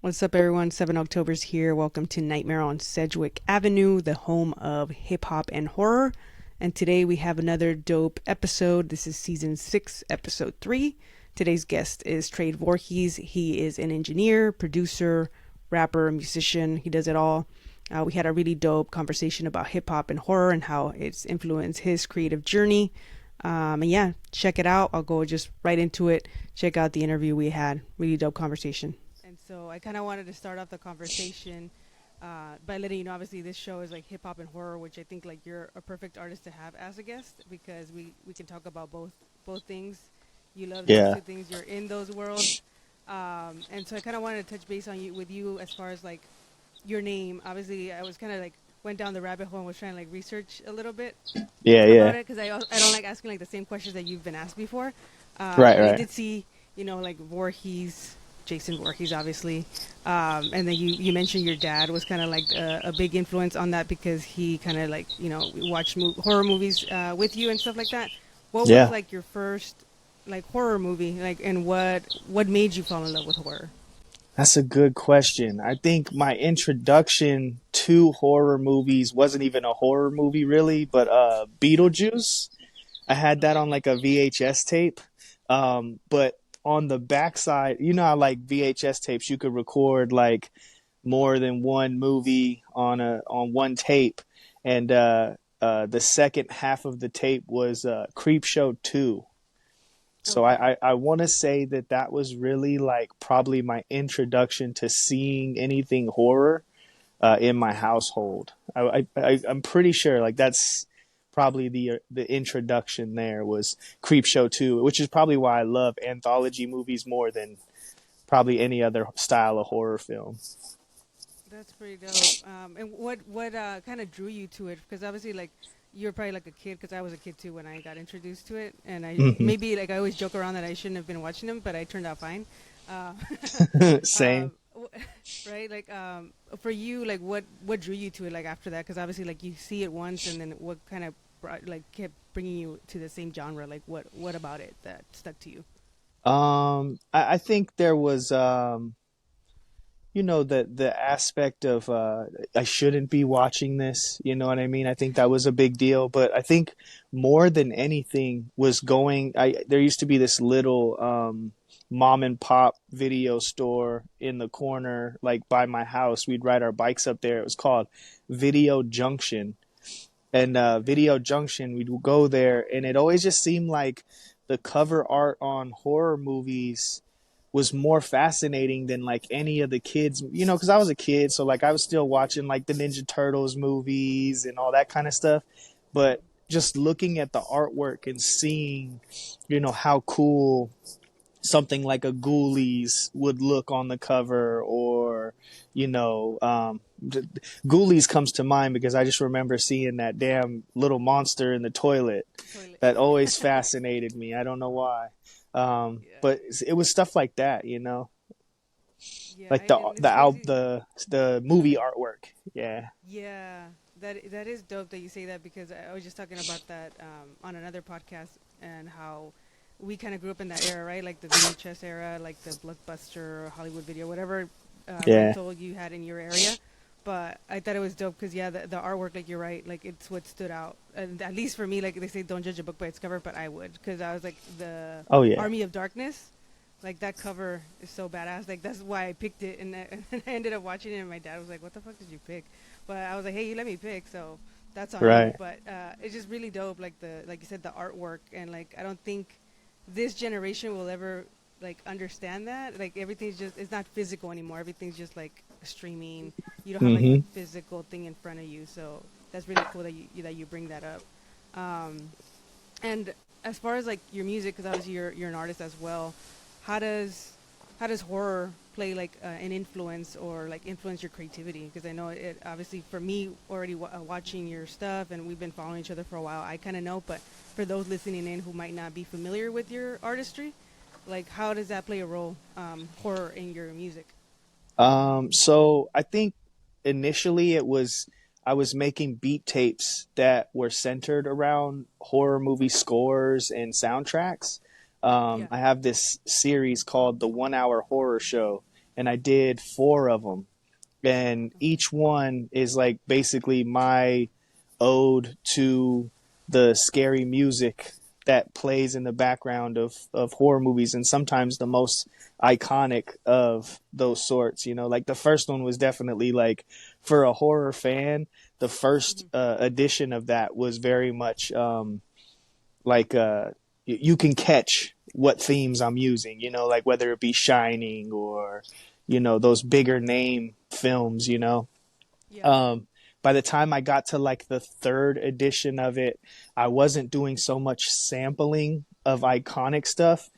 What's up, everyone? Octoberz here. Welcome to Nightmare on Sedgwick Avenue, the home of hip hop and horror. And today we have another dope episode. This is season 6, episode 3. Today's guest is Voorhees. He is an engineer, producer, rapper, musician. He does it all. We had a really dope conversation about hip hop and horror and how it's influenced his creative journey. And yeah, check it out. I'll go just right into it. Check out the interview we had. Really dope conversation. And so I kind of wanted to start off the conversation by letting you know, obviously this show is like hip hop and horror, which I think like you're a perfect artist to have as a guest because we can talk about both things. You love those two things. You're in those worlds. And so I kind of wanted to touch base on with you as far as like your name. Obviously, I was kind of like went down the rabbit hole and was trying to like research a little bit about it because I don't like asking like the same questions that you've been asked before. Right. I did see, like Voorhees. Jason Voorhees, obviously, and then you mentioned your dad was kind of like a big influence on that because he kind of like watched horror movies with you and stuff like that. What was like your first like horror movie, like, and what made you fall in love with horror? That's a good question. I think my introduction to horror movies wasn't even a horror movie really, but Beetlejuice. I had that on like a VHS tape, but on the backside, how like VHS tapes, you could record like more than one movie on one tape, and the second half of the tape was Creepshow 2. So I want to say that was really like probably my introduction to seeing anything horror in my household. I'm pretty sure like that's probably the introduction there was Creepshow 2, which is probably why I love anthology movies more than probably any other style of horror film. That's pretty dope. And what kind of drew you to it? Because obviously, like, you're probably like a kid, because I was a kid too when I got introduced to it. And maybe like I always joke around that I shouldn't have been watching them, but I turned out fine. Same. Right? Like, for you, like, what drew you to it? Like after that, because obviously, like, you see it once, and then what kind of kept bringing you to the same genre? Like, what about it that stuck to you? I think there was the aspect of I shouldn't be watching this, you know what I mean? I think that was a big deal, but I think more than anything was there used to be this little mom and pop video store in the corner, like by my house. We'd ride our bikes up there. It was called Video Junction. And Video Junction, we'd go there, and it always just seemed like the cover art on horror movies was more fascinating than like any of the kids, because I was a kid, so like I was still watching like the Ninja Turtles movies and all that kind of stuff. But just looking at the artwork and seeing, how cool something like a Ghoulies would look on the cover, or Ghoulies comes to mind because I just remember seeing that damn little monster in the toilet. That always fascinated me. I don't know why. But it was stuff like that, like the movie artwork. Yeah. Yeah, that is dope that you say that, because I was just talking about that on another podcast, and how we kind of grew up in that era, right? Like the VHS era, like the Blockbuster, Hollywood Video, whatever rental you had in your area. But I thought it was dope because, the artwork, like, you're right, like, it's what stood out. And at least for me, like, they say don't judge a book by its cover, but I would. Because I was like, the Army of Darkness, like, that cover is so badass. Like, that's why I picked it. And I ended up watching it, and my dad was like, what the fuck did you pick? But I was like, hey, you let me pick, so that's on me. But it's just really dope, like you said, the artwork. And, like, I don't think this generation will ever, like, understand that. Like, everything's just, it's not physical anymore. Everything's just, like, streaming. You don't have like a physical thing in front of you, so that's really cool that you bring that up. And as far as like your music, because obviously you're an artist as well, how does horror play like an influence, or like influence your creativity? Because I know it obviously, for me, already watching your stuff, and we've been following each other for a while, I kind of know, but for those listening in who might not be familiar with your artistry, like, how does that play a role, horror, in your music? So I think initially I was making beat tapes that were centered around horror movie scores and soundtracks. I have this series called the 1 Hour Horror Show, and I did 4 of them, and each one is like basically my ode to the scary music that plays in the background of horror movies, and sometimes the most iconic of those sorts. You know, like the first one was definitely like, for a horror fan, the first edition of that was very much like you can catch what themes I'm using, you know, like whether it be Shining or, you know, those bigger name films, you know. Yeah. By the time I got to like the 3rd edition of it, I wasn't doing so much sampling of iconic stuff.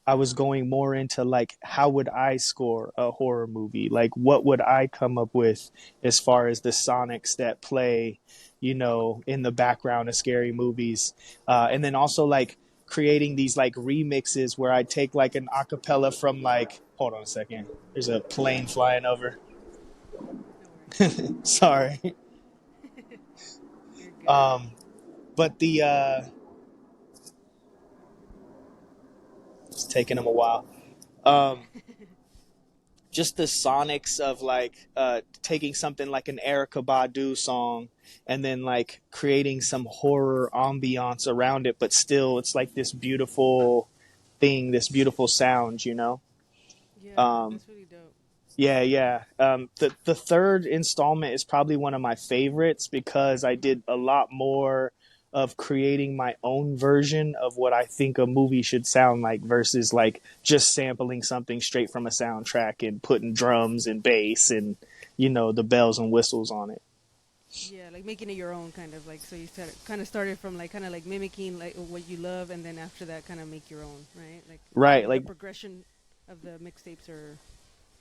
I was going more into like, how would I score a horror movie? Like, what would I come up with as far as the sonics that play, you know, in the background of scary movies? And then also like creating these like remixes where I take like an acapella from like, hold on a second. There's a plane flying over. No worries. Sorry. You're good. But it's taking them a while. Um, just the sonics of like taking something like an Erykah Badu song and then like creating some horror ambiance around it, but still it's like this beautiful thing, this beautiful sound, you know? Yeah, Um, that's really dope. yeah, yeah. The 3rd installment is probably one of my favorites because I did a lot more of creating my own version of what I think a movie should sound like versus like just sampling something straight from a soundtrack and putting drums and bass and, you know, the bells and whistles on it. Yeah, like making it your own kind of like, so you kind of started from like kind of like mimicking like what you love, and then after that kind of make your own, right? Like Right, the like progression of the mixtapes are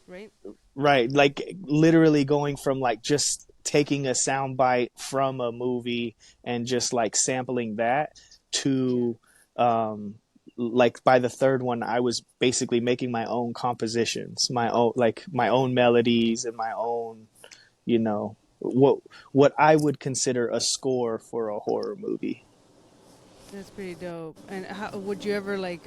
right. right, like literally going from like just taking a sound bite from a movie and just like sampling that Yeah. to like by the 3rd one I was basically making my own compositions, my own like my own melodies and my own, you know, what I would consider a score for a horror movie. That's pretty dope. And how would you ever like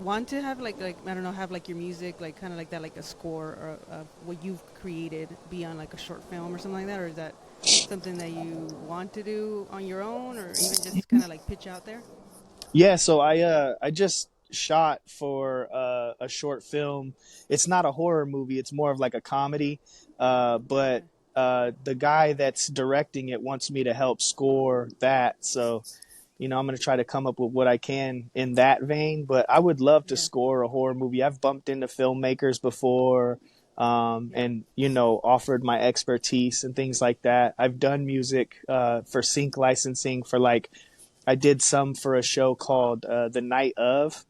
want to have like I don't know, have like your music like kind of like that, like a score or what you've created be on like a short film or something like that, or is that something that you want to do on your own, or even just kind of like pitch out there? Yeah, so I just shot for a short film. It's not a horror movie; it's more of like a comedy. But Okay. the guy that's directing it wants me to help score that. So, you know, I'm going to try to come up with what I can in that vein. But I would love to Yeah. score a horror movie. I've bumped into filmmakers before, Yeah. and you know, offered my expertise and things like that. I've done music for sync licensing for like I did some for a show called The Night of.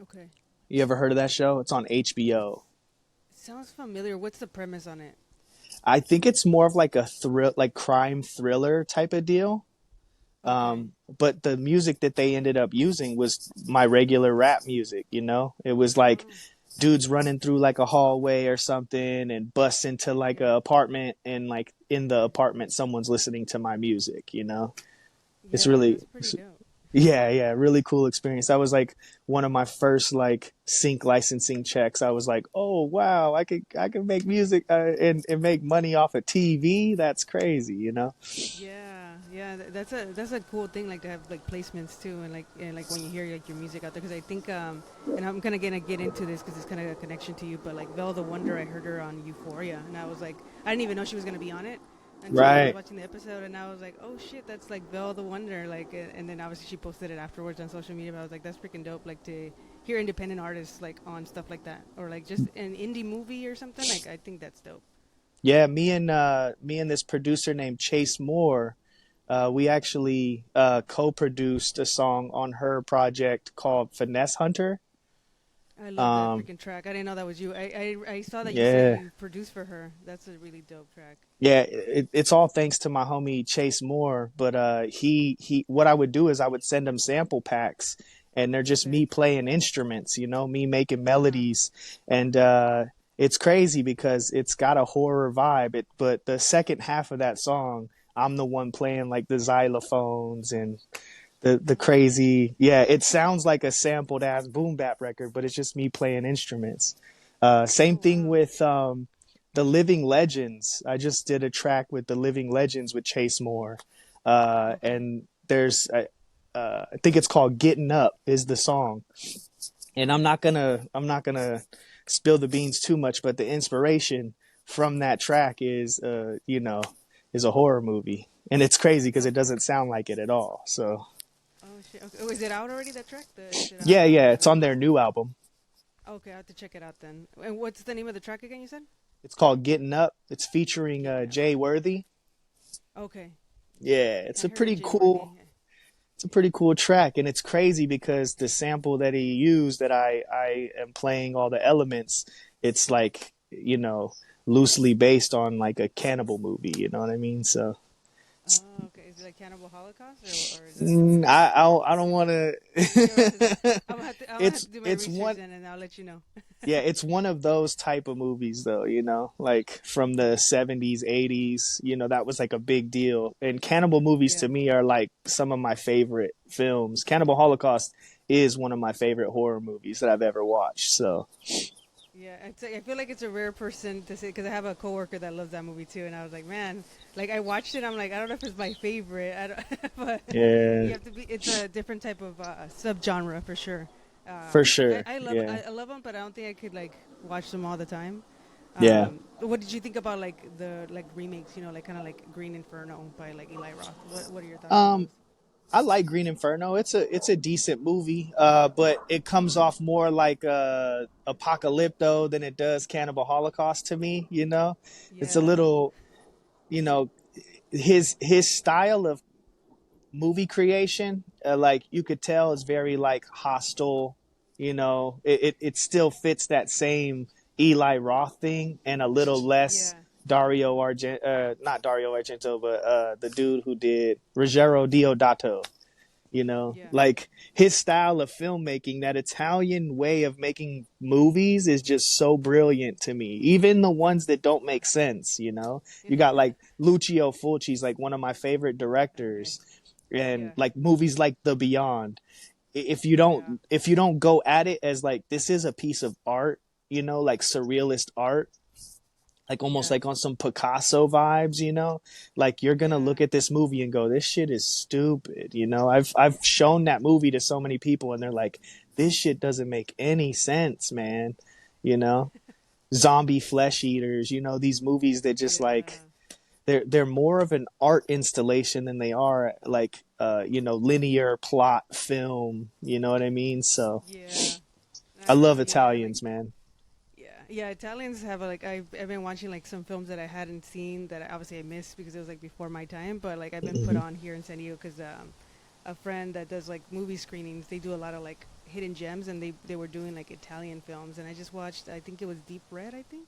Okay. You ever heard of that show? It's on HBO. Sounds familiar. What's the premise on it? I think it's more of like a thrill, like crime thriller type of deal. Okay. But the music that they ended up using was my regular rap music. You know, it was like Oh. dudes running through like a hallway or something and bust into like Yeah. a apartment, and like in the apartment someone's listening to my music. You know, it's Yeah, really that's pretty dope. yeah, yeah, really cool experience. That was like one of my first like sync licensing checks. I was like, "Oh wow, I could make music and make money off of TV. That's crazy, you know?" Yeah, yeah, that's a cool thing, like to have like placements too, and like when you hear like your music out there, because I think and I'm kind of gonna get into this because it's kind of a connection to you, but like Belle the Wonder, I heard her on Euphoria, and I was like, I didn't even know she was gonna be on it until I was Right. watching the episode, and I was like, oh shit, that's like Belle the Wonder, like, and then obviously she posted it afterwards on social media, but I was like, that's freaking dope, like to hear independent artists like on stuff like that, or like just an indie movie or something, like I think that's dope. Yeah, me and this producer named Chase Moore, we actually co-produced a song on her project called Finesse Hunter. I love that Um, freaking track. I didn't know that was you. I saw that you said yeah. you produced for her. That's a really dope track. Yeah, it's all thanks to my homie Chase Moore. But he, what I would do is I would send him sample packs, and they're just Okay. me playing instruments, you know, me making Uh huh. melodies, and it's crazy because it's got a horror vibe. But the second half of that song, I'm the one playing like the xylophones and the Oh wow. crazy. Yeah, it sounds like a sampled ass boom bap record, but it's just me playing instruments. Same Oh thing wow. with the Living Legends. I just did a track with the Living Legends with Chase Moore, Okay. and I think it's called "Getting Up" is the song. And I'm not gonna spill the beans too much, but the inspiration from that track is is a horror movie, and it's crazy because it Okay. doesn't sound like it at all. So Oh shit. Okay. Oh, is it out already? That track? Is it on yeah, yeah, it's on Release? their new album. Okay, I have to check it out then. And what's the name of the track again? You said? It's called "Getting Up." It's featuring Getting Up. Jay Worthy. Okay. Yeah, I heard of Jay Worthy. it's a pretty cool track, and it's crazy because the sample that he used that I am playing all the elements, it's like, loosely based on like a cannibal movie, you know what I mean? So Oh, okay. Is it like Cannibal Holocaust or is it something else? I don't want to. You don't want to say? I'm gonna have to do my It's research one. then, and I'll let you know. Yeah, it's one of those type of movies though, like from the 70s, 80s, that was like a big deal. And cannibal movies Yeah. to me are like some of my favorite films. Cannibal Holocaust is one of my favorite horror movies that I've ever watched. So, Yeah, I feel like it's a rare person to say because I have a coworker that loves that movie too, and I was like, man, like I watched it, I'm like, I don't know if it's my favorite, I don't, but you yeah, have to be. It's a different type of subgenre for sure. for sure. I love Yeah. I love them, but I don't think I could like watch them all the time. Yeah. What did you think about like the like remakes? You know, like kind of like Green Inferno by like Eli Roth. What are your thoughts on those? Um I like Green Inferno. It's a decent movie, but it comes off more like Apocalypto than it does Cannibal Holocaust to me. It's a Yeah, little, you know, his style of movie creation, like you could tell, is very like hostile. It still fits that same Eli Roth thing, and a little less yeah, Not Dario Argento, but the dude who did Ruggero Deodato. yeah, Like his style of filmmaking, that Italian way of making movies is just so brilliant to me. Even the ones that don't make sense, you got like Lucio Fulci's like one of my favorite okay, directors, and yeah, like movies like The Beyond. yeah, If you don't go at it as like this is a piece of art, like surrealist art, like almost yeah, like on some Picasso vibes, like you're gonna yeah. look at this movie and go, this shit is stupid. I've shown that movie to so many people and they're like, this shit doesn't make any sense, man. You know, Zombie Flesh Eaters, these movies that just like Yeah, they're more of an art installation than they are like linear plot film. You know what I mean? So yeah. I I love know. Yeah, like Italians, man. yeah, yeah. Italians have like I've been watching like some films that I hadn't seen that obviously I missed because it was like before my time. But like I've been put Hmm. on here in San Diego because a friend that does like movie screenings. They do a lot of like hidden gems, and they were doing like Italian films. And I just watched. I think it was Deep Red. I think.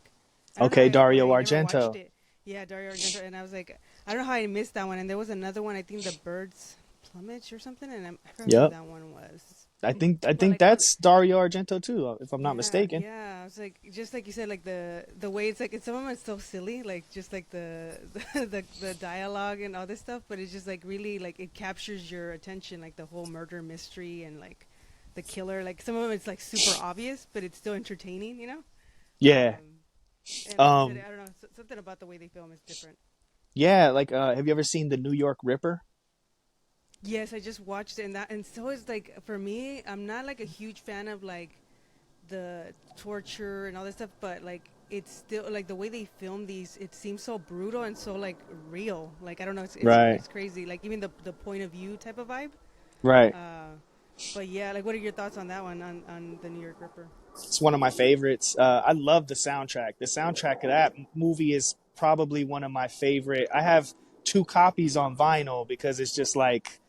I don't know Okay, why Dario I never watched Argento. it. Yeah, Dario Argento. And I was like, I don't know how I missed that one. And there was another one. I think The Birds Plumage or something. And I forgot who Yep. that one was. I But think like on that's Dario Argento too, if I'm not yeah, mistaken. yeah. It's like just like you said, like the way it's like some of it's so silly, like just like the dialogue and all this stuff. But it's just like really like it captures your attention, like the whole murder mystery and like the killer. Like some of them, it's like super obvious, but it's still entertaining, you know. Yeah. Um, and like you said, Um. I don't know, something about the way they film is different. Yeah. Like, have you ever seen the New York Ripper? Yes, I just watched it, and that, and so it's like for me, I'm not like a huge fan of like the torture and all this stuff, but like it's still like the way they film these, it seems so brutal and so like real. Like I don't know, Right. it's crazy. Like even the point of view type of vibe. Right. Uh, but yeah, like what are your thoughts on that one on the New York Ripper? It's one of my favorites. I love the soundtrack. The soundtrack of that movie is probably one of my favorite. I have two copies on vinyl because it's just like,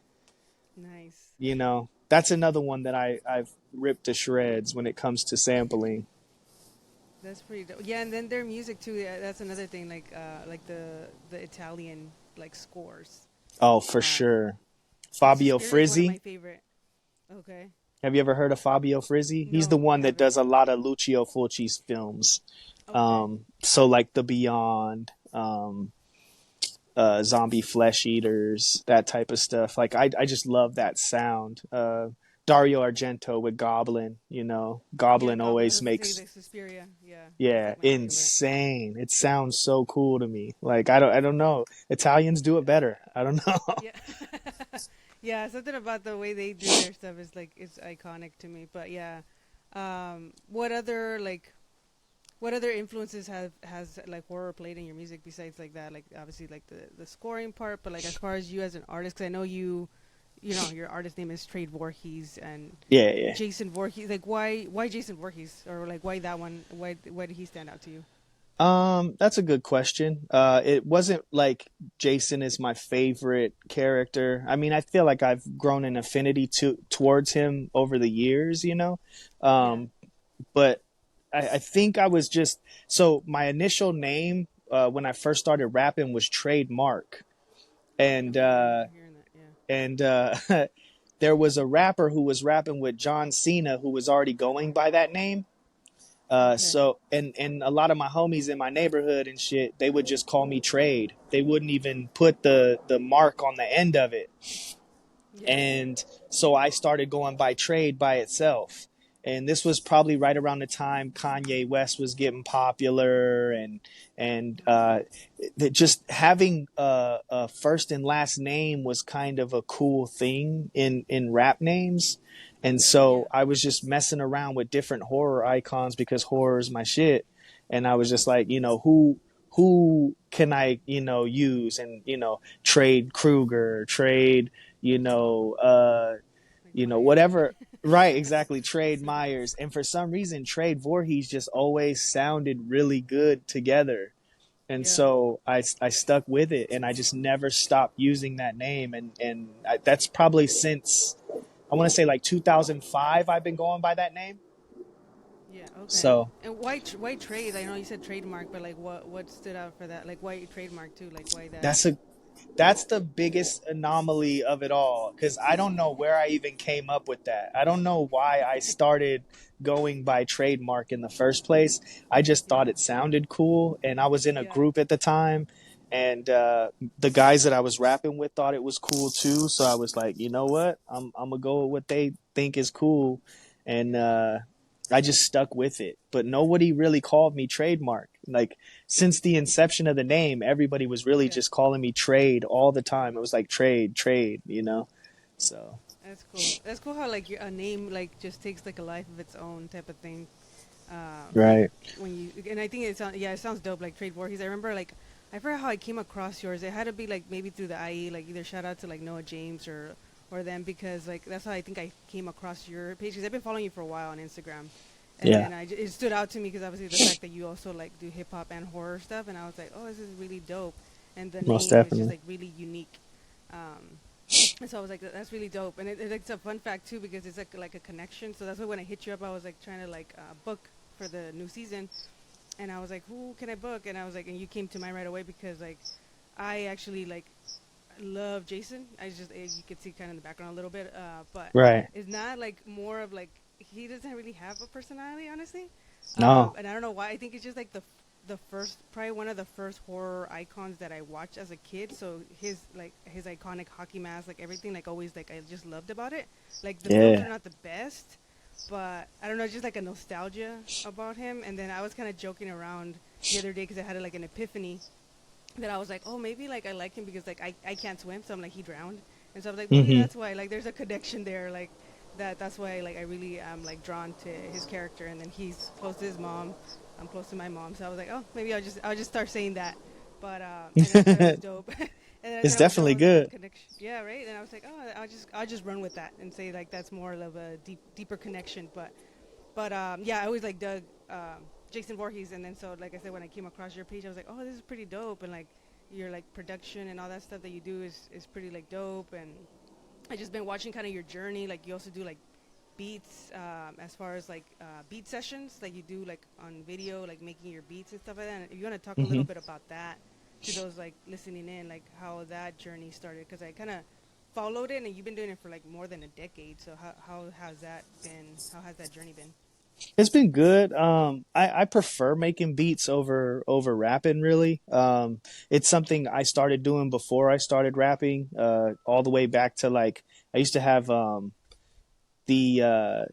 Nice. that's another one that I've ripped to shreds when it comes to sampling. That's pretty dope. Yeah, and then their music too. Yeah, that's another thing. Like the Italian like scores. Oh, for Um, sure. like Fabio Suspiria is one of my Frizzi. favorite. Okay. Have you ever heard of Fabio Frizzi? He's the No, I one that haven't. does a lot of Lucio Fulci's films. Okay. So like The Beyond, Zombie Flesh Eaters, that type of stuff. Like I just love that sound. Dario Argento with Goblin. You know, Yeah, Goblin Goblin. I always was gonna say makes the Suspiria. Yeah, that's yeah like my favorite. insane. It sounds so cool to me. Like I don't know. Italians do it better. I don't know. Yeah. Yeah, something about the way they do their stuff is like it's iconic to me. But yeah, what other like what other influences have has like horror played in your music besides like that? Like obviously like the scoring part, but like as far as you as an artist, 'cause I know you know your artist name is Trade Voorhees and Yeah, yeah. Jason Voorhees. Like why Jason Voorhees or like why that one? Why did he stand out to you? That's a good question. It wasn't like Jason is my favorite character. I mean, I feel like I've grown an affinity towards him over the years, you know. Yeah. Um, but I think I was just so my initial name when I first started rapping was Trademark, Okay, and I remember hearing that. Yeah. and there was a rapper who was rapping with John Cena who was already going by that name. Okay. So a lot of my homies in my neighborhood and shit, they would just call me Trade. They wouldn't even put the mark on the end of it. Yeah. And so I started going by Trade by itself. And this was probably right around the time Kanye West was getting popular, and that just having a first and last name was kind of a cool thing in rap names. And Yeah. so I was just messing around with different horror icons because horror is my shit. And I was just like, you know, who can I, you know, use, and, you know, trade Kruger, trade, you know, Like Myers. whatever. Right, exactly. Trade Myers. And for some reason, Trade Voorhees just always sounded really good together. And Yeah. so I stuck with it, and I just never stopped using that name. That's probably since, I want to say, like 2005, I've been going by that name. Yeah. Okay. So And why trade? I know you said trademark, but like what stood out for that? Like why trademark too? Like why that? that's a that's the biggest anomaly of it all, because I don't know where I even came up with that. I don't know why I started going by Trademark in the first place. I just thought Yeah. it sounded cool, and I was in a Yeah. group at the time, and the guys that I was rapping with thought it was cool too. So I was like, you know what? I'm gonna go with what they think is cool, and I just stuck with it. But nobody really called me Trademark. Like, since the inception of the name, everybody was really Yeah. just calling me Trade all the time. It was like trade, trade, you know? So, That's cool. That's cool how like a name like just takes like a life of its own type of thing. Um, right. when you and I think it sounds dope like Trade Voorhees. I remember like I forgot how I came across yours. It had to be like maybe through the IE, like either shout out to like Noah James or them because like that's how I think I came across your page because I've been following you for a while on Instagram. And Yeah, then it stood out to me because obviously the fact that you also like do hip hop and horror stuff, and I was like, oh, this is really dope, and the most name is just definitely. like really unique. And so I was like, that's really dope, and it's a fun fact too because it's like a connection. So that's why when I hit you up, I was like trying to like book for the new season, and I was like, who can I book? And I was like, and you came to mind right away because like I actually like love Jason. I just you could see kind of in the background a little bit, but Right. it's not like more of like he doesn't really have a personality, honestly. No. And I don't know why. I think it's just like the first, probably one of the first horror icons that I watched as a kid. So his iconic hockey mask, like everything, like always, like I just loved about it. Like the films Yeah. are not the best, but I don't know, just like a nostalgia about him. And then I was kind of joking around the other day because I had like an epiphany that I was like, oh, maybe like I like him because like I can't swim, so I'm like he drowned, and so I was like maybe Hmm. that's why like there's a connection there, like that's why like I really am like drawn to his character, and then he's close to his mom, I'm close to my mom, so I was like, oh, maybe I'll just start saying that, but and I thought it was dope, and then I It's thought that definitely was a good good. connection, yeah, right, and I was like, oh, I'll just run with that and say like that's more of a deeper connection, but yeah, I always like dug Jason Voorhees, and then so like I said, when I came across your page, I was like, oh, this is pretty dope, and like your like production and all that stuff that you do is pretty like dope, and I just been watching kind of your journey. Like you also do like beats, as far as like beat sessions, like you do like on video, like making your beats and stuff like that. And if you want to talk a Hmm. little bit about that to those like listening in, like how that journey started, because I kind of followed it, and you've been doing it for like more than a decade. So how has that been? How has that journey been? It's been good. I prefer making beats over rapping. Really, it's something I started doing before I started rapping. All the way back to like I used to have the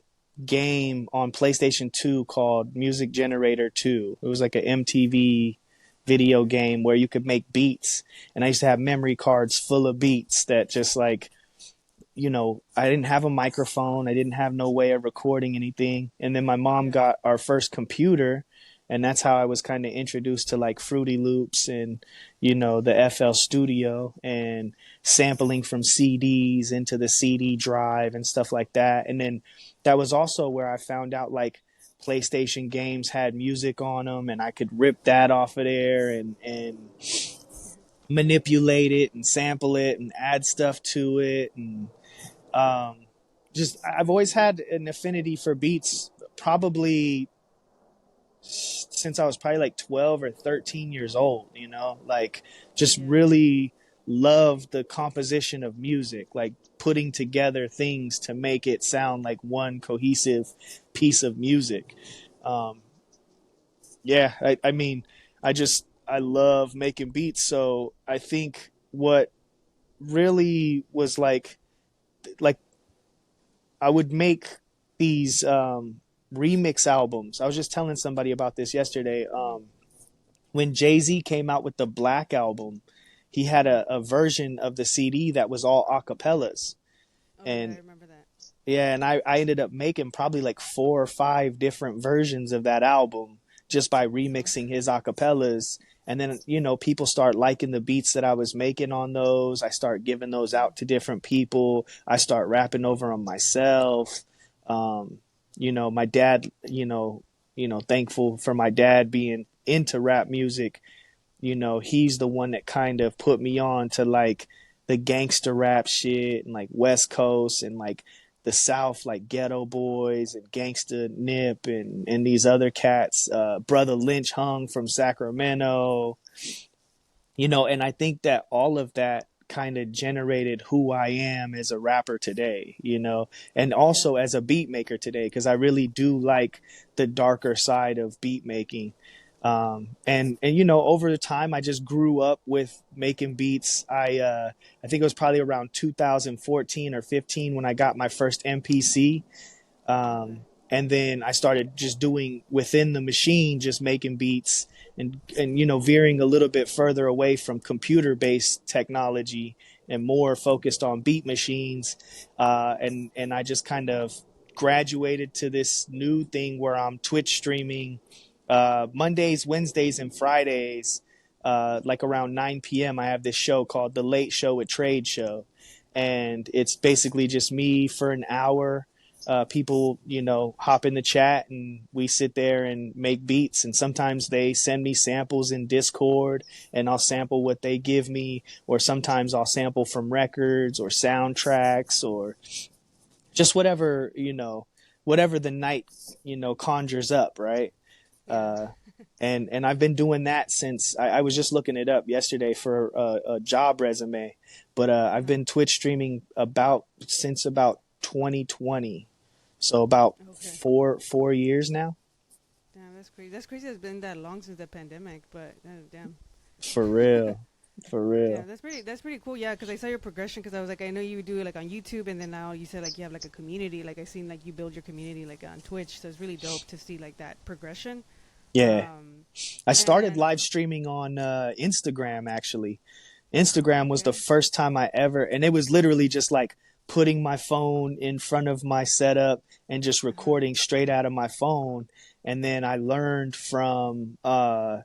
game on PlayStation 2 called Music Generator 2. It was like an MTV video game where you could make beats. And I used to have memory cards full of beats that just like, I didn't have a microphone. I didn't have no way of recording anything. And then my mom got our first computer. And that's how I was kind of introduced to like Fruity Loops and, the FL Studio and sampling from CDs into the CD drive and stuff like that. And then that was also where I found out like PlayStation games had music on them and I could rip that off of there and manipulate it and sample it and add stuff to it. And just I've always had an affinity for beats, probably since I was probably like 12 or 13 years old, like just really love the composition of music, like putting together things to make it sound like one cohesive piece of music. I mean, I love making beats. So I think what really was like I would make these, remix albums. I was just telling somebody about this yesterday. When Jay-Z came out with the Black album, he had a version of the CD that was all acapellas. And I remember that. Yeah, and I ended up making probably like 4 or 5 different versions of that album just by remixing his acapellas. And then, people start liking the beats that I was making on those. I start giving those out to different people. I start rapping over them myself. My dad, thankful for my dad being into rap music. He's the one that kind of put me on to like the gangster rap shit and like West Coast and like the South, like Ghetto Boys and Gangsta Nip and these other cats, Brother Lynch Hung from Sacramento, and I think that all of that kind of generated who I am as a rapper today, and also as a beat maker today, because I really do like the darker side of beat making. And over the time, I just grew up with making beats. I think it was probably around 2014 or 15 when I got my first MPC. And then I started just doing within the machine, just making beats and veering a little bit further away from computer-based technology and more focused on beat machines. And I just kind of graduated to this new thing where I'm Twitch streaming Mondays, Wednesdays, and Fridays, like around 9 p.m. I have this show called The Late Show with Trade Show. And it's basically just me for an hour. People, hop in the chat and we sit there and make beats. And sometimes they send me samples in Discord and I'll sample what they give me. Or sometimes I'll sample from records or soundtracks or just whatever, whatever the night, conjures up, right? And I've been doing that since I was just looking it up yesterday for a job resume, but I've been Twitch streaming since about 2020, so about 4 years now. Damn, that's crazy. That's crazy. It's been that long since the pandemic, but damn. For real. Yeah, that's pretty cool. Yeah, because I saw your progression. Because I was like, I know you do it like on YouTube, and then now you said like you have like a community. Like I seen like you build your community like on Twitch. So it's really dope to see like that progression. Yeah, I started live streaming on Instagram. Actually, Instagram was the first time I ever, and it was literally just like putting my phone in front of my setup and just recording straight out of my phone. And then I learned from a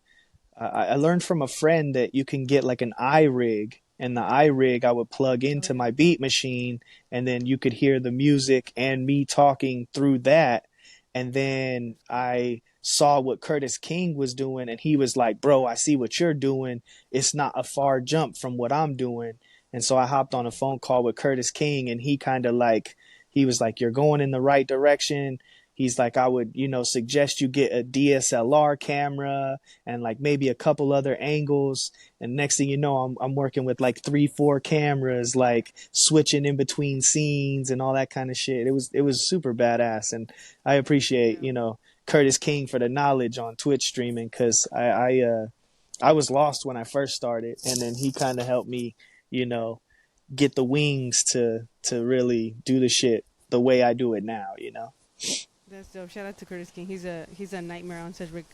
friend that you can get like an iRig, and the iRig I would plug into my beat machine, and then you could hear the music and me talking through that. And then I saw what Curtis King was doing, and he was like, bro, I see what you're doing. It's not a far jump from what I'm doing. And so I hopped on a phone call with Curtis King, and he kind of like, he was like, you're going in the right direction. He's like, I would, suggest you get a DSLR camera and like maybe a couple other angles. And next thing you know, I'm working with like 3-4 cameras, like switching in between scenes and all that kind of shit. It was super badass. And I appreciate, Curtis King for the knowledge on Twitch streaming, because I was lost when I first started, and then he kind of helped me, get the wings to really do the shit the way I do it now, That's dope. Shout out to Curtis King. He's a Nightmare on Sedgwick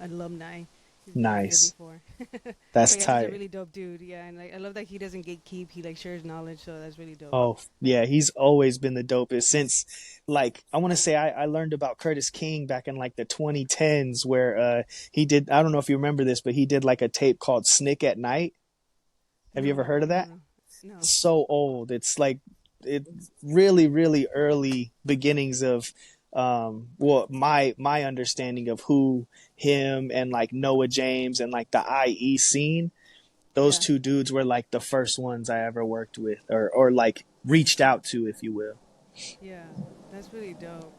alumni. He's been here Nice. before. That's But yeah, he's a tight. really dope dude. Yeah, and like I love that he doesn't gatekeep. He like shares knowledge, so that's really dope. Oh, yeah, he's always been the dopest since, like, I want to say I learned about Curtis King back in like the 2010s where he did, I don't know if you remember this, but he did like a tape called Snick at Night. Have you ever No, heard of no, that? no, no. So old. It's like it really, really early beginnings of well, my understanding of who him and like Noah James and like the IE scene. Those Yeah, two dudes were like the first ones I ever worked with or like reached out to, if you will. yeah, that's really dope.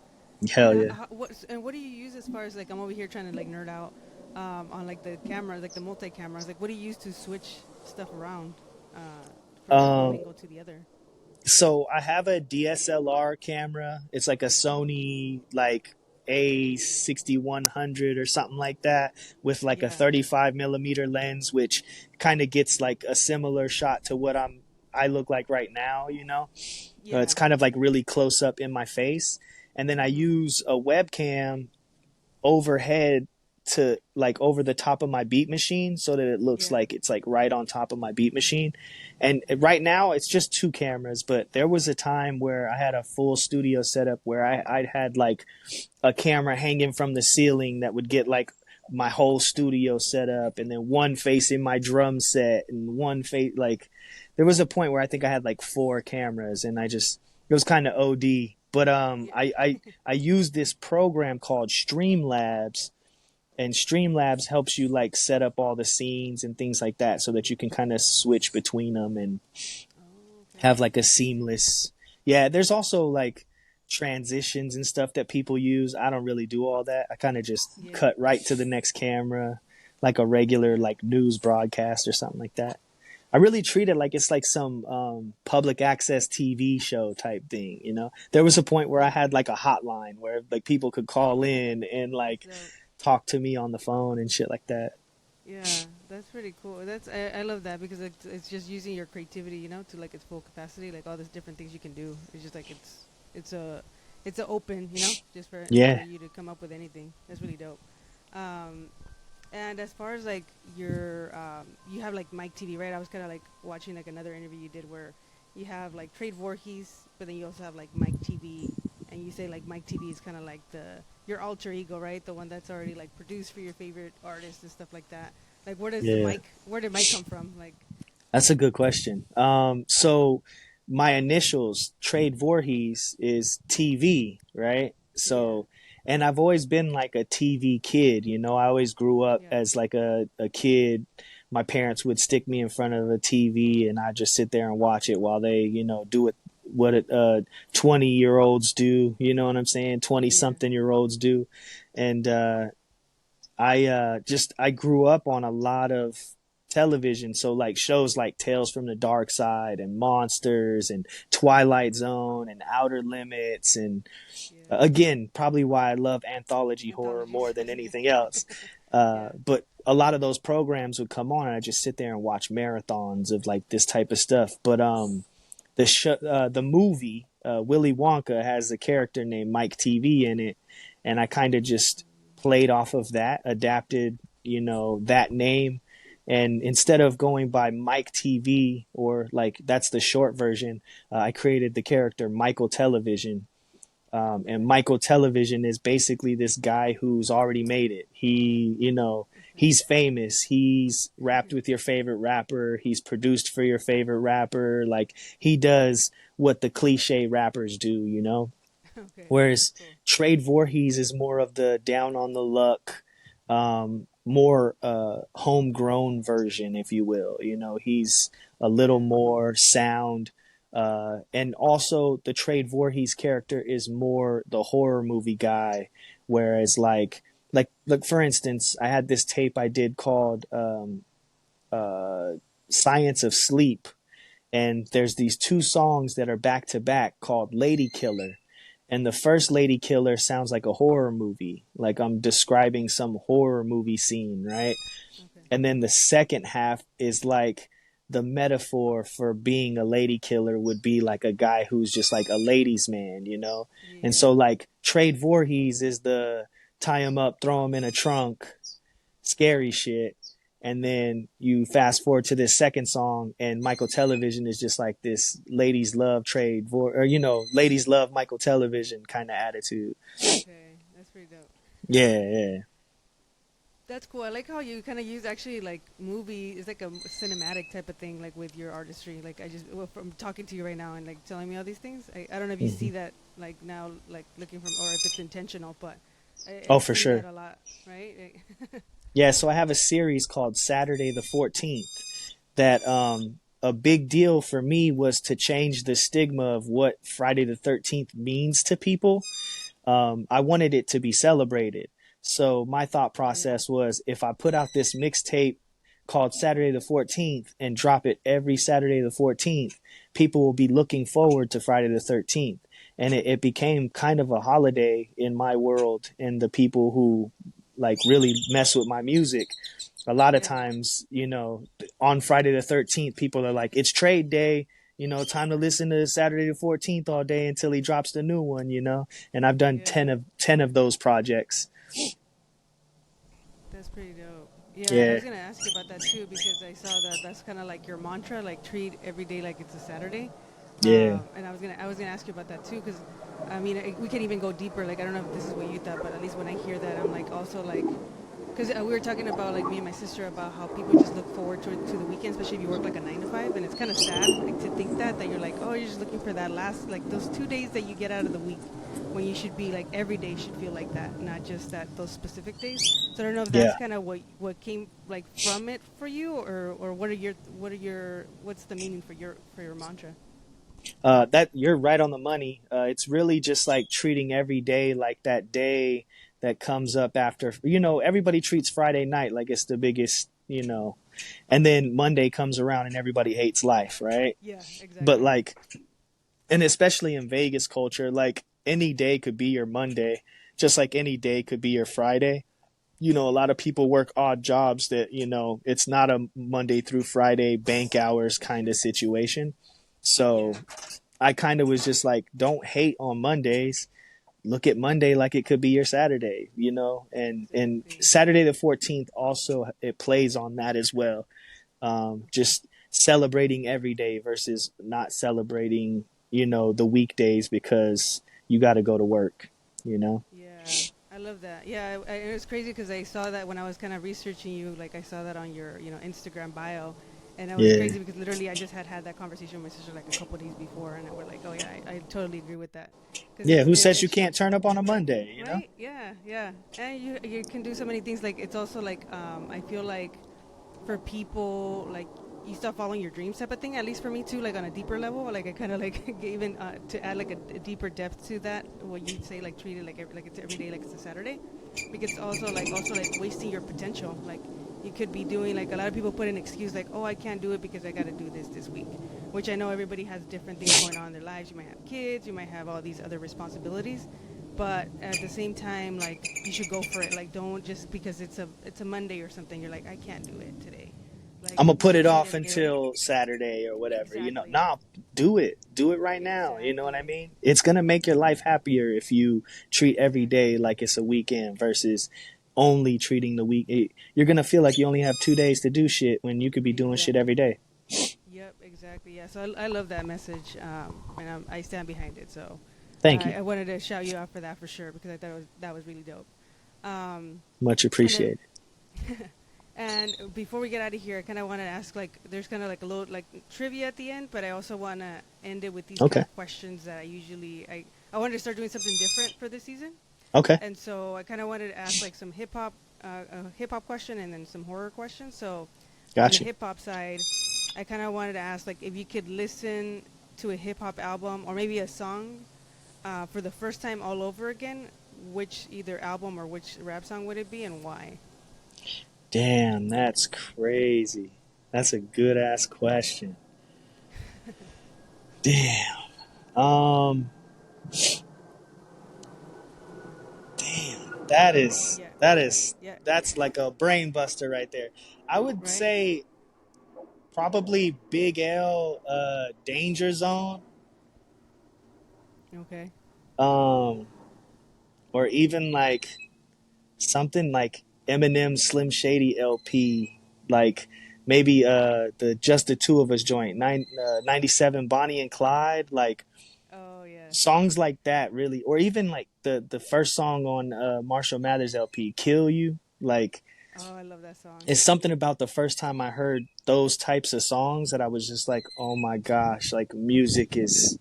Hell yeah. What do you use as far as like I'm over here trying to like nerd out on like the camera, like the multi cameras. Like, what do you use to switch stuff around uh, from like one Um, angle to the other? so I have a DSLR camera. It's like a Sony like A6100 or something like that with like a Yeah, 35 millimeter lens, which kind of gets like a similar shot to what I look like right now. It's yeah. kind of like really close up in my face. And then I Mm-hmm. use a webcam overhead to like over the top of my beat machine so that it looks Yeah. like it's like right on top of my beat machine. And right now it's just two cameras, but there was a time where I had a full studio setup where I'd had like a camera hanging from the ceiling that would get like my whole studio set up, and then one facing my drum set and one face like there was a point where I think I had like four cameras, and it was kind of OD. But Yeah. I used this program called Streamlabs, and Streamlabs helps you like set up all the scenes and things like that so that you can kind of switch between them and Oh, okay. have like a seamless. Yeah, there's also like transitions and stuff that people use. I don't really do all that. I kind of just Yeah. cut right to the next camera like a regular Yeah. like news broadcast or something like that. I really treat it like it's like some public access TV show type thing. There was a point where I Yeah. had like a hotline where like people could call in and like So talk to me on the phone and shit like that. yeah, that's pretty cool. I love that because it's just using your creativity, to like its full capacity, like all these different things you can do. It's just like it's a it's a open, just for Yeah. you to come up with anything. That's really dope. Um, and as far as like your you have like Mike TV, right? I was kind of like watching like another interview you did where you have like Trade Voorhees, but then you also have like Mike TV, and you say like Mike TV is kind of like your alter ego, right? The one that's already like produced for your favorite artists and stuff like that. Like, Yeah. where did Mike come from? Like, That's a good question. So my initials, Trade Voorhees, is TV, right? yeah, And I've always been like a TV kid. I always grew up yeah, as like a kid. My parents would stick me in front of a TV and I just sit there and watch it while they, do what 20-year-olds do. You know what I'm saying? 20 yeah, something year olds do. And, I grew up on a lot of television, so like shows like Tales from the Dark Side and Monsters and Twilight Zone and Outer Limits, and yeah. again, probably why I love anthology horror more Anthologies. than anything else. Yeah, But a lot of those programs would come on and I just sit there and watch marathons of like this type of stuff. But the movie Willy Wonka has a character named Mike TV in it, and I kind of just played off of that, adapted, that name. And instead of going by Mike TV, or like that's the short version, I created the character Michael Television. And Michael Television is basically this guy who's already made it. okay. He's famous. He's rapped with your favorite rapper. He's produced for your favorite rapper. Like he does what the cliche rappers do. Okay, Whereas cool. Trade Voorhees is more of the down on the luck, more homegrown version, if you will. He's a little Yeah, more sound. And also the Trade Voorhees character is more the horror movie guy, whereas like for instance, I had this tape I did called uh, Science of Sleep, and there's these two songs that are back to back called Lady Killer. And the first Lady Killer sounds like a horror movie, like I'm describing some horror movie scene, right? okay. And then the second half is like the metaphor for being a lady killer would be like a guy who's just like a ladies man, you know? And Yeah. so like Trade Voorhees is the tie him up, throw him in a trunk, scary shit. And then you fast forward to this second song, and Michael Television is just like this ladies love or you know, ladies love Michael Television kind of attitude. Okay, that's pretty dope. Yeah, yeah. That's cool. I like how you kind of use actually like movie. It's like a cinematic type of thing, like with your artistry. Like I just from talking to you right now and like telling me all these things. I don't know if you Hmm. see that like now, like looking from, or if it's intentional, but Oh, I for see that sure. a lot, right? Yeah, so I have a series called Saturday the 14th that a big deal for me was to change the stigma of what Friday the 13th means to people. I wanted it to be celebrated. So my thought Yeah, process was if I put out this mixtape called Saturday the 14th and drop it every Saturday the 14th, people will be looking forward to Friday the 13th. And it became kind of a holiday in my world, and the people who like really mess with my music. A lot of yeah, times, you know, on Friday the 13th, people are like, it's trade day, you know, time to listen to Saturday the 14th all day until he drops the new one, you know? And I've done yeah. 10 of those projects. That's pretty dope. Yeah, I Yeah. was gonna ask you about that too because I saw that that's kind of like your mantra, like treat every day like it's a Saturday. Yeah. And I was gonna ask you about that too because, I mean, we can even go deeper. Like I don't know if this is what you thought, but at least when I hear that, I'm like also like, because we were talking about like me and my sister about how people just look forward to the weekend, especially if you work like a 9 to 5, and it's kind of sad like to think that you're like, oh, you're just looking for that last like those 2 days that you get out of the week when you should be like every day should feel like that, not just that those specific days. So I don't know if that's Yeah. kind of what came like from it for you, or what's the meaning for your mantra? That you're right on the money. It's really just like treating every day like that day that comes up after, you know, everybody treats Friday night like it's the biggest, you know, and then Monday comes around and everybody hates life, right? Yeah, But exactly. like, and especially in Vegas culture, like any day could be your Monday, just like any day could be your Friday. You know, a lot of people work odd jobs that, you know, it's not a Monday through Friday bank hours kind of situation. So Yeah, I kind of was just like, don't hate on Mondays. Look at Monday like it could be your Saturday, you know, and exactly. Saturday the 14th also it plays on that as well. Just celebrating every day versus not celebrating, you know, the weekdays because you got to go to work, you know. Yeah, I love that. Yeah, it was crazy because I saw that when I was kind of researching you. Like I saw that on your Instagram bio, and it was Yeah, crazy because literally I just had that conversation with my sister like a couple days before, and we're like, oh yeah, I totally agree with that because yeah. Who says you it's can't turn up on a Monday? You know. right. Yeah, yeah, and you can do so many things. Like it's also like I feel like for people like you start following your dreams type of thing, at least for me too, like on a deeper level, like I kind of like even to add like a deeper depth to that, what you say, like treat it like like it's every day like it's a Saturday, because also like wasting your potential. Like you could be doing, like a lot of people put an excuse like, oh, I can't do it because I got to do this week, which I know everybody has different things going on in their lives. You might have kids, you might have all these other responsibilities, but at the same time, like you should go for it. Like don't just because it's a Monday or something, you're like, I can't do it today. Like I'm gonna put no, it treat off every day like until Saturday or whatever. You know, exactly, nah, do it. Do it right now. You know what I exactly, mean? It's gonna make your life happier if you treat every day exactly. like it's a weekend versus only treating the week. You're gonna feel like you only have 2 days to do shit when you could be doing shit every Exactly. day. Yep, exactly. Yeah. So I love that message, and I stand behind it. So Thank you. I wanted to shout you out for that for sure because I thought that was really dope. Um, Much and then appreciated. and before we get out of here, I kind of want to ask like there's kind of like a little like trivia at the end, but I also want to end it with these kind Okay. of questions that I wanted to start doing something different for this season, Okay. and so I kind of wanted to ask like some a hip hop question and then some horror questions. So on the Gotcha. hip hop side, I kind of wanted to ask like if you could listen to a hip hop album or maybe a song for the first time all over again, which either album or which rap song would it be and why? Damn, that's crazy. That's a good ass question. Damn. Um. Damn. Yeah, yeah, That's like a brain buster right there. I would right. say probably Big L, Danger Zone, Okay. um, or even like something like Eminem Slim Shady LP, like maybe the Just the Two of Us joint, 97 Bonnie and Clyde, like Oh yeah. songs like that really, or even like the first song on Marshall Mathers LP, Kill You, like Oh, I love that song. it's something about the first time I heard those types of songs that I was just like, oh my gosh, like music is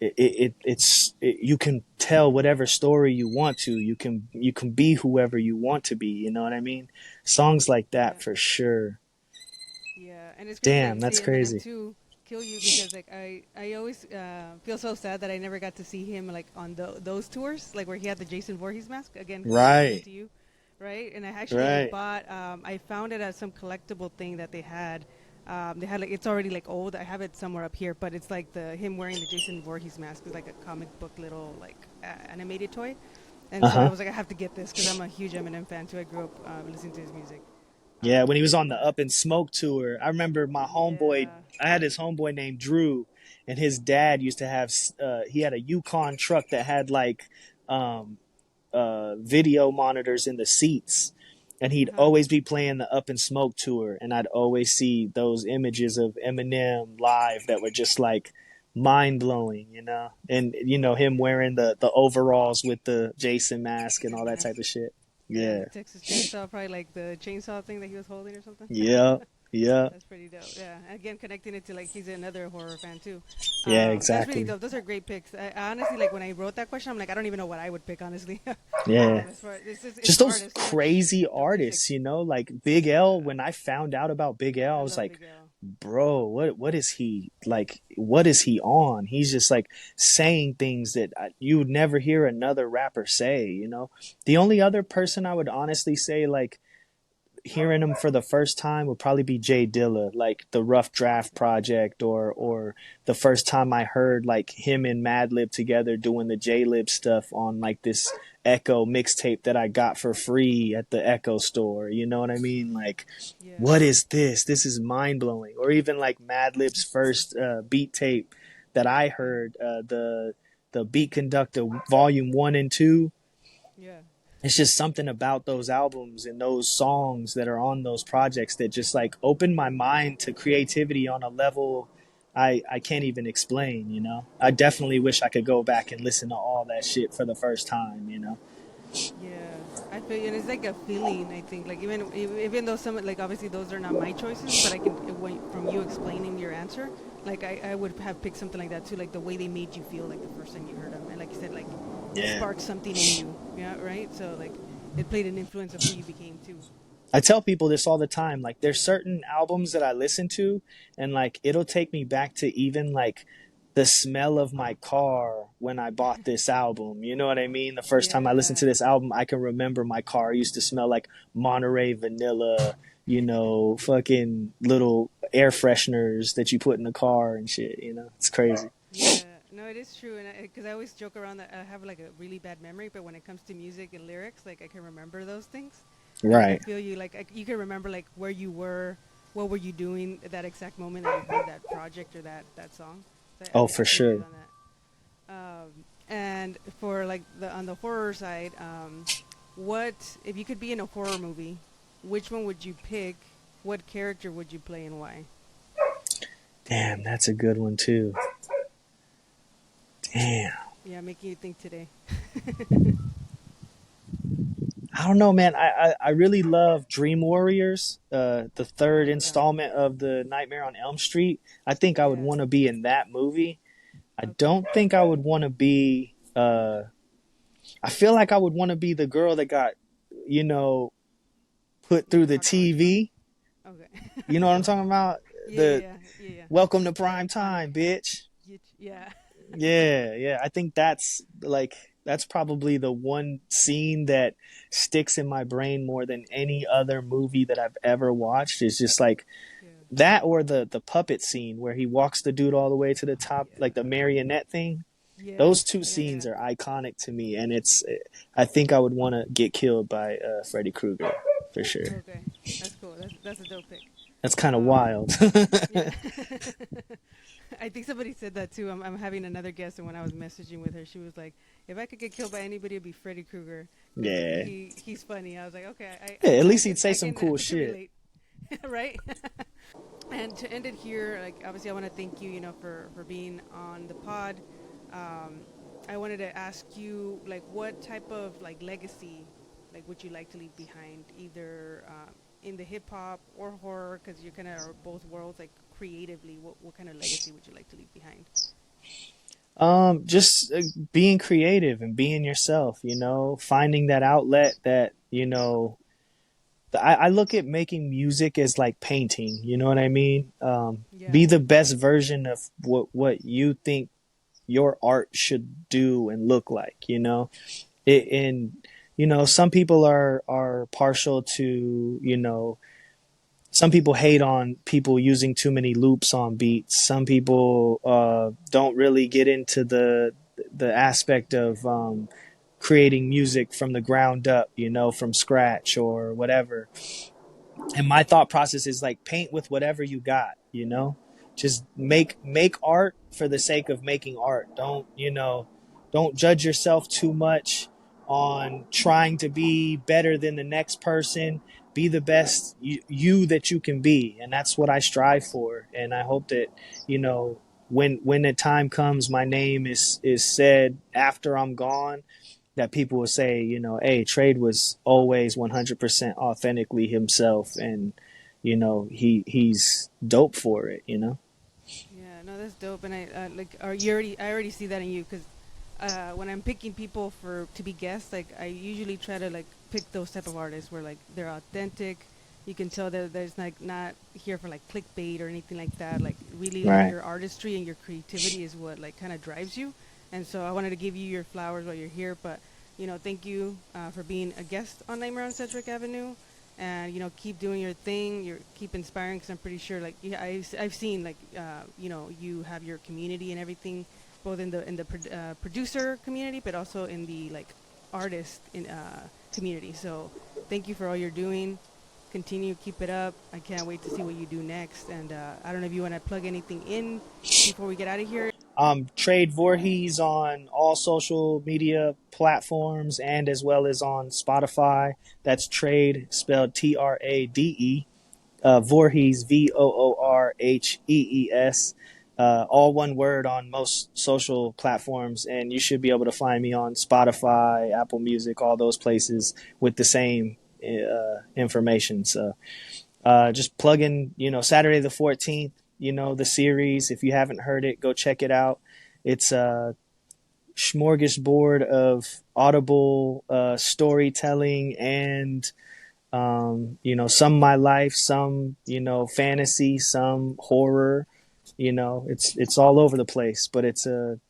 you can tell whatever story you want to. You can be whoever you want to be. You know what I mean? Songs like Yeah. that for sure. Yeah, and it's crazy that Damn, you that's say Eminem crazy. too, "Kill You," because like I always feel so sad that I never got to see him like on those tours, like where he had the Jason Voorhees mask again, comparing it Right, to you, right? And I right. bought I found it at some collectible thing that they had like it's already like old. I have it somewhere up here, but it's like the him wearing the Jason Voorhees mask is like a comic book little like animated toy. And Uh so I huh. was like, I have to get this because I'm a huge Eminem fan too. I grew up listening to his music. Yeah, when he was on the Up But and Smoke tour, I remember my homeboy. yeah. I had this homeboy named Drew, and his dad used to have. He had a Yukon truck that had like um, video monitors in the seats, and he'd Uh-huh. always be playing the Up and Smoke tour, and I'd always see those images of Eminem live that were just like mind blowing, and him wearing the overalls with the Jason mask and His all that type mask. of shit. Yeah, Yeah, the Texas chainsaw, probably like the chainsaw thing that he was holding or something. yeah, yeah, That's pretty dope. Yeah, again connecting it to like he's another horror fan too. yeah, That's really exactly. dope. Those are great picks. I honestly like when I wrote that question, I'm like I don't even know what I would pick honestly. Yeah. As far it's Just hard. those There's so much crazy dope music. artists, like Big L. Yeah, When I found out about Big L, I I was love like, Big L. bro, what is he like? What is he on? He's just like saying things that you would never hear another rapper say. The only other person I would honestly say like hearing him for the first time would probably be Jay Dilla, like the Rough Draft Project, or the first time I heard like him and Madlib together doing the J Lib stuff on like this Echo mixtape that I got for free at the Echo store. You know what I mean? Like, Yeah. what is this? This is mind blowing. Or even like Madlib's first beat tape that I heard, the Beat Conductor Volume 1 and 2. Yeah. It's just something about those albums and those songs that are on those projects that just like open my mind to creativity on a level I can't even explain. I definitely wish I could go back and listen to all that shit for the first time. Yeah, I feel, and it's like a feeling. I think, like even though some like obviously those are not my choices, but I can from you explaining your answer, like I would have picked something like that too, like the way they made you feel, like the first time you heard them, and like you said, like it Yeah. sparked something in you. Yeah, right. So like it played an influence of who you became too. I tell people this all the time. Like, there's certain albums that I listen to, and like it'll take me back to even like the smell of my car when I bought this album. You know what I mean? The first time I listened Yeah, to this album, I can remember my car used to smell like Monterey vanilla. Fucking little air fresheners that you put in the car and shit. It's crazy. yeah. No, it is true, and because I always joke around that I have like a really bad memory, but when it comes to music and lyrics, like I can remember those things. And like I Right. feel you, like you can remember like where you were, what were you doing at that exact moment that you heard that project or that song. So Oh, I for feel you sure. on that. And for like on the horror side, what if you could be in a horror movie? Which one would you pick? What character would you play and why? Damn, that's a good one too. Damn. Yeah, making you think today. I don't know, man. I really love Dream Warriors, the third Yeah, installment of the Nightmare on Elm Street. I think I would yeah. want to be in that movie. I Okay, don't think I would want to be. I feel like I would want to be the girl that got, you know, put through the hot box. TV. You know Okay. what I'm talking about? Yeah, The yeah, yeah, yeah. Welcome to The Prime iconic. Time, bitch. Yeah. Yeah, yeah. I think that's probably the one scene that sticks in my brain more than any other movie that I've ever watched. Is just like Yeah. that or the puppet scene where he walks the dude all the way to the top, like the Yeah. marionette thing. Yeah. Those two Yeah. scenes Yeah. are iconic to me, and I think I would want to get killed by Freddy Krueger for sure. Okay. That's cool. That's a dope pick. That's kind of Um, wild. yeah. I think somebody said that too. I'm having another guest, and when I was messaging with her, she was like, "If I could get killed by anybody, it'd be Freddy Krueger because Yeah. he's funny." I was like, "Okay, Yeah, at least he'd say some cool I can shit. relate, right?" And to end it here, like obviously, I want to thank you, for being on the pod. Um, I wanted to ask you, like, what type of like legacy, like, would you like to leave behind, either in the hip hop or horror, because you kind of are both worlds. Like, creatively, what kind of legacy would you like to leave behind? Just being creative and being yourself, finding that outlet that, I look at making music as like painting, you know what I mean? Yeah, Be the best version of what you think your art should do and look like, and, some people are partial to, some people hate on people using too many loops on beats. Some people don't really get into the aspect of creating music from the ground up, from scratch or whatever. And my thought process is like paint with whatever you got, just make art for the sake of making art. Don't judge yourself too much on trying to be better than the next person. Be the best you that you can be, and that's what I strive for. And I hope that, when the time comes, my name is said after I'm gone, that people will say, hey, Trade was always 100% authentically himself, and he's dope for it. yeah, no, that's dope. And I already see that in you because when I'm picking people for to be guests, like I usually try to like pick those type of artists where like they're authentic. You can tell that there's like not here for like clickbait or anything like that. Like really, like Right. your artistry and your creativity is what like kind of drives you. And so I wanted to give you your flowers while you're here, but thank you for being a guest on Nightmare on Sedgwick Avenue, and keep doing your thing. You keep inspiring because I'm pretty sure like yeah, I've seen like you have your community and everything, both in the producer community, but also in the like artist in community. So thank you for all you're doing. Continue, keep it up. I can't wait to see what you do next. And I don't know if you want to plug anything in before we get out of here. Trade Voorhees on all social media platforms and as well as on Spotify. That's Trade spelled Trade. Voorhees Voorhees. All one word on most social platforms, and you should be able to find me on Spotify, Apple Music, all those places with the same information. So just plug in, Saturday the 14th, the series. If you haven't heard it, go check it out. It's a smorgasbord of audible storytelling and, some my life, some, fantasy, some horror. It's all over the place, but it's a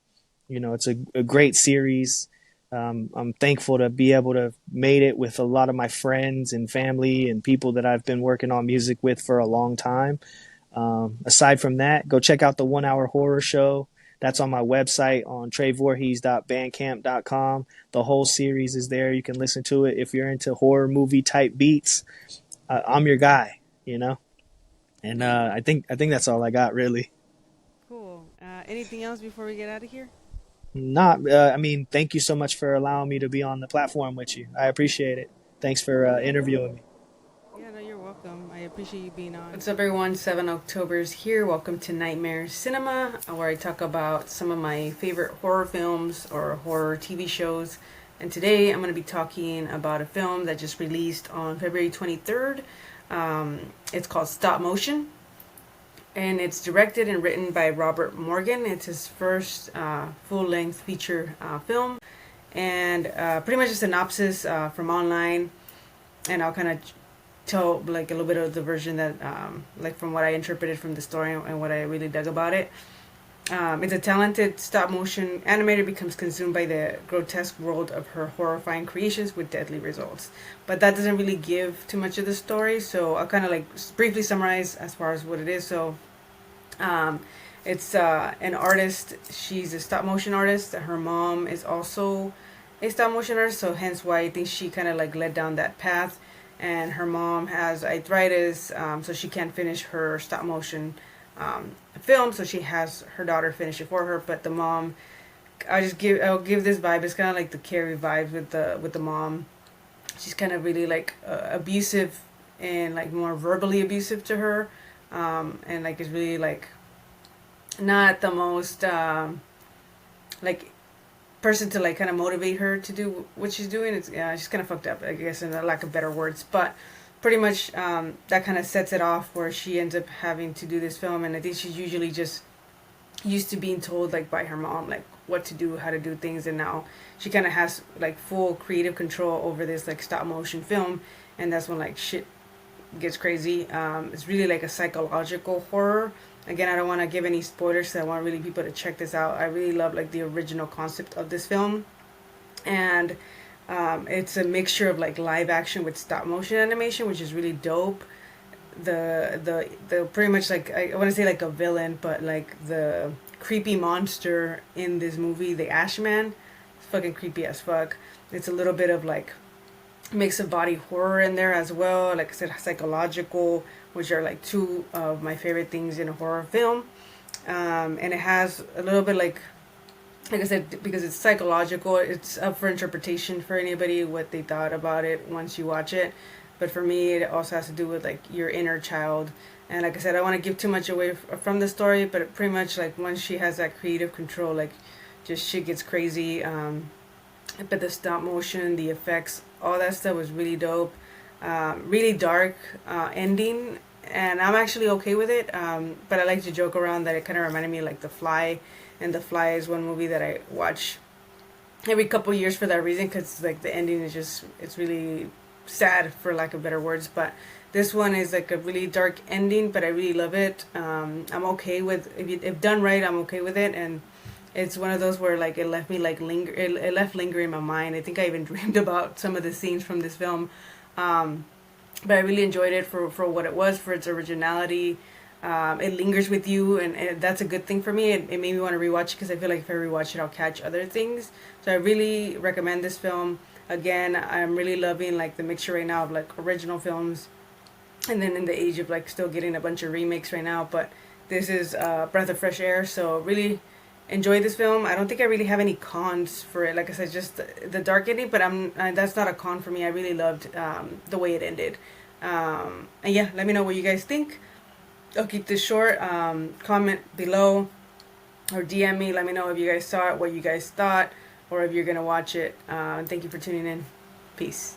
great series. I'm thankful to be able to made it with a lot of my friends and family and people that I've been working on music with for a long time. Aside from that, go check out the 1 hour horror show. That's on my website on trevorhees.bandcamp.com. The whole series is there. You can listen to it. If you're into horror movie type beats, I'm your guy, And I think that's all I got, really. Cool. Anything else before we get out of here? Not, I mean, thank you so much for allowing me to be on the platform with you. I appreciate it. Thanks for Yeah, no. interviewing me. Yeah, no, you're welcome. I appreciate you being on. What's up, everyone? 7 Octoberz here. Welcome to Nightmare Cinema, where I talk about some of my favorite horror films or horror TV shows. And today I'm going to be talking about a film that just released on February 23rd. It's called Stop Motion, and it's directed and written by Robert Morgan. It's his first full-length feature film, and pretty much a synopsis from online, and I'll kind of tell like a little bit of the version that like from what I interpreted from the story and what I really dug about it. It's a talented stop-motion animator becomes consumed by the grotesque world of her horrifying creations with deadly results. But that doesn't really give too much of the story, so I'll kind of like briefly summarize as far as what it is. So it's an artist. She's a stop-motion artist. Her mom is also a stop-motion artist, so hence why I think she kind of like led down that path. and her mom has arthritis, so she can't finish her stop motion film. So she has her daughter finish it for her. But the mom, I'll give this vibe. It's kind of like the Carrie vibe with the mom. She's kind of really like abusive and like more verbally abusive to her, and like is really like not the most like person to like kind of motivate her to do what she's doing. It's she's kind of fucked up, I guess, in the lack of better words. But pretty much that kind of sets it off where she ends up having to do this film, and I think she's usually just used to being told like by her mom like what to do, how to do things, and now she kind of has like full creative control over this like stop motion film, and that's when like shit gets crazy. It's really like a psychological horror. Again, I don't want to give any spoilers, so I want really people to check this out. I really love like the original concept of this film, and it's a mixture of like live action with stop motion animation, which is really dope. The pretty much like I want to say like a villain, but like the creepy monster in this movie, the Ashman, it's fucking creepy as fuck. It's a little bit of like mix of body horror in there as well. Like I said, psychological, which are like two of my favorite things in a horror film. And it has a little bit like I said, because it's psychological, it's up for interpretation for anybody what they thought about it once you watch it. But for me, it also has to do with like your inner child. And like I said, I don't want to give too much away from the story, but pretty much like once she has that creative control, like just shit gets crazy. But the stop motion, the effects, all that stuff was really dope. Really dark ending, and I'm actually okay with it. But I like to joke around that it kind of reminded me of like The Fly, and The Fly is one movie that I watch every couple years for that reason, because like the ending is just, it's really sad for lack of better words. But this one is like a really dark ending, but I really love it. I'm okay with if done right. I'm okay with it, and it's one of those where like it left me like it left lingering in my mind. I think I even dreamed about some of the scenes from this film. But I really enjoyed it for what it was, for its originality. It lingers with you, and that's a good thing for me. It made me want to rewatch it, because I feel like if I rewatch it, I'll catch other things. So I really recommend this film. Again, I'm really loving like the mixture right now of like original films, and then in the age of like still getting a bunch of remakes right now. But this is breath of fresh air. So really enjoy this film. I don't think I really have any cons for it. Like I said, just the dark ending, but that's not a con for me. I really loved the way it ended. And yeah, let me know what you guys think. I'll keep this short. Comment below or DM me. Let me know if you guys saw it, what you guys thought, or if you're gonna watch it. Thank you for tuning in. Peace.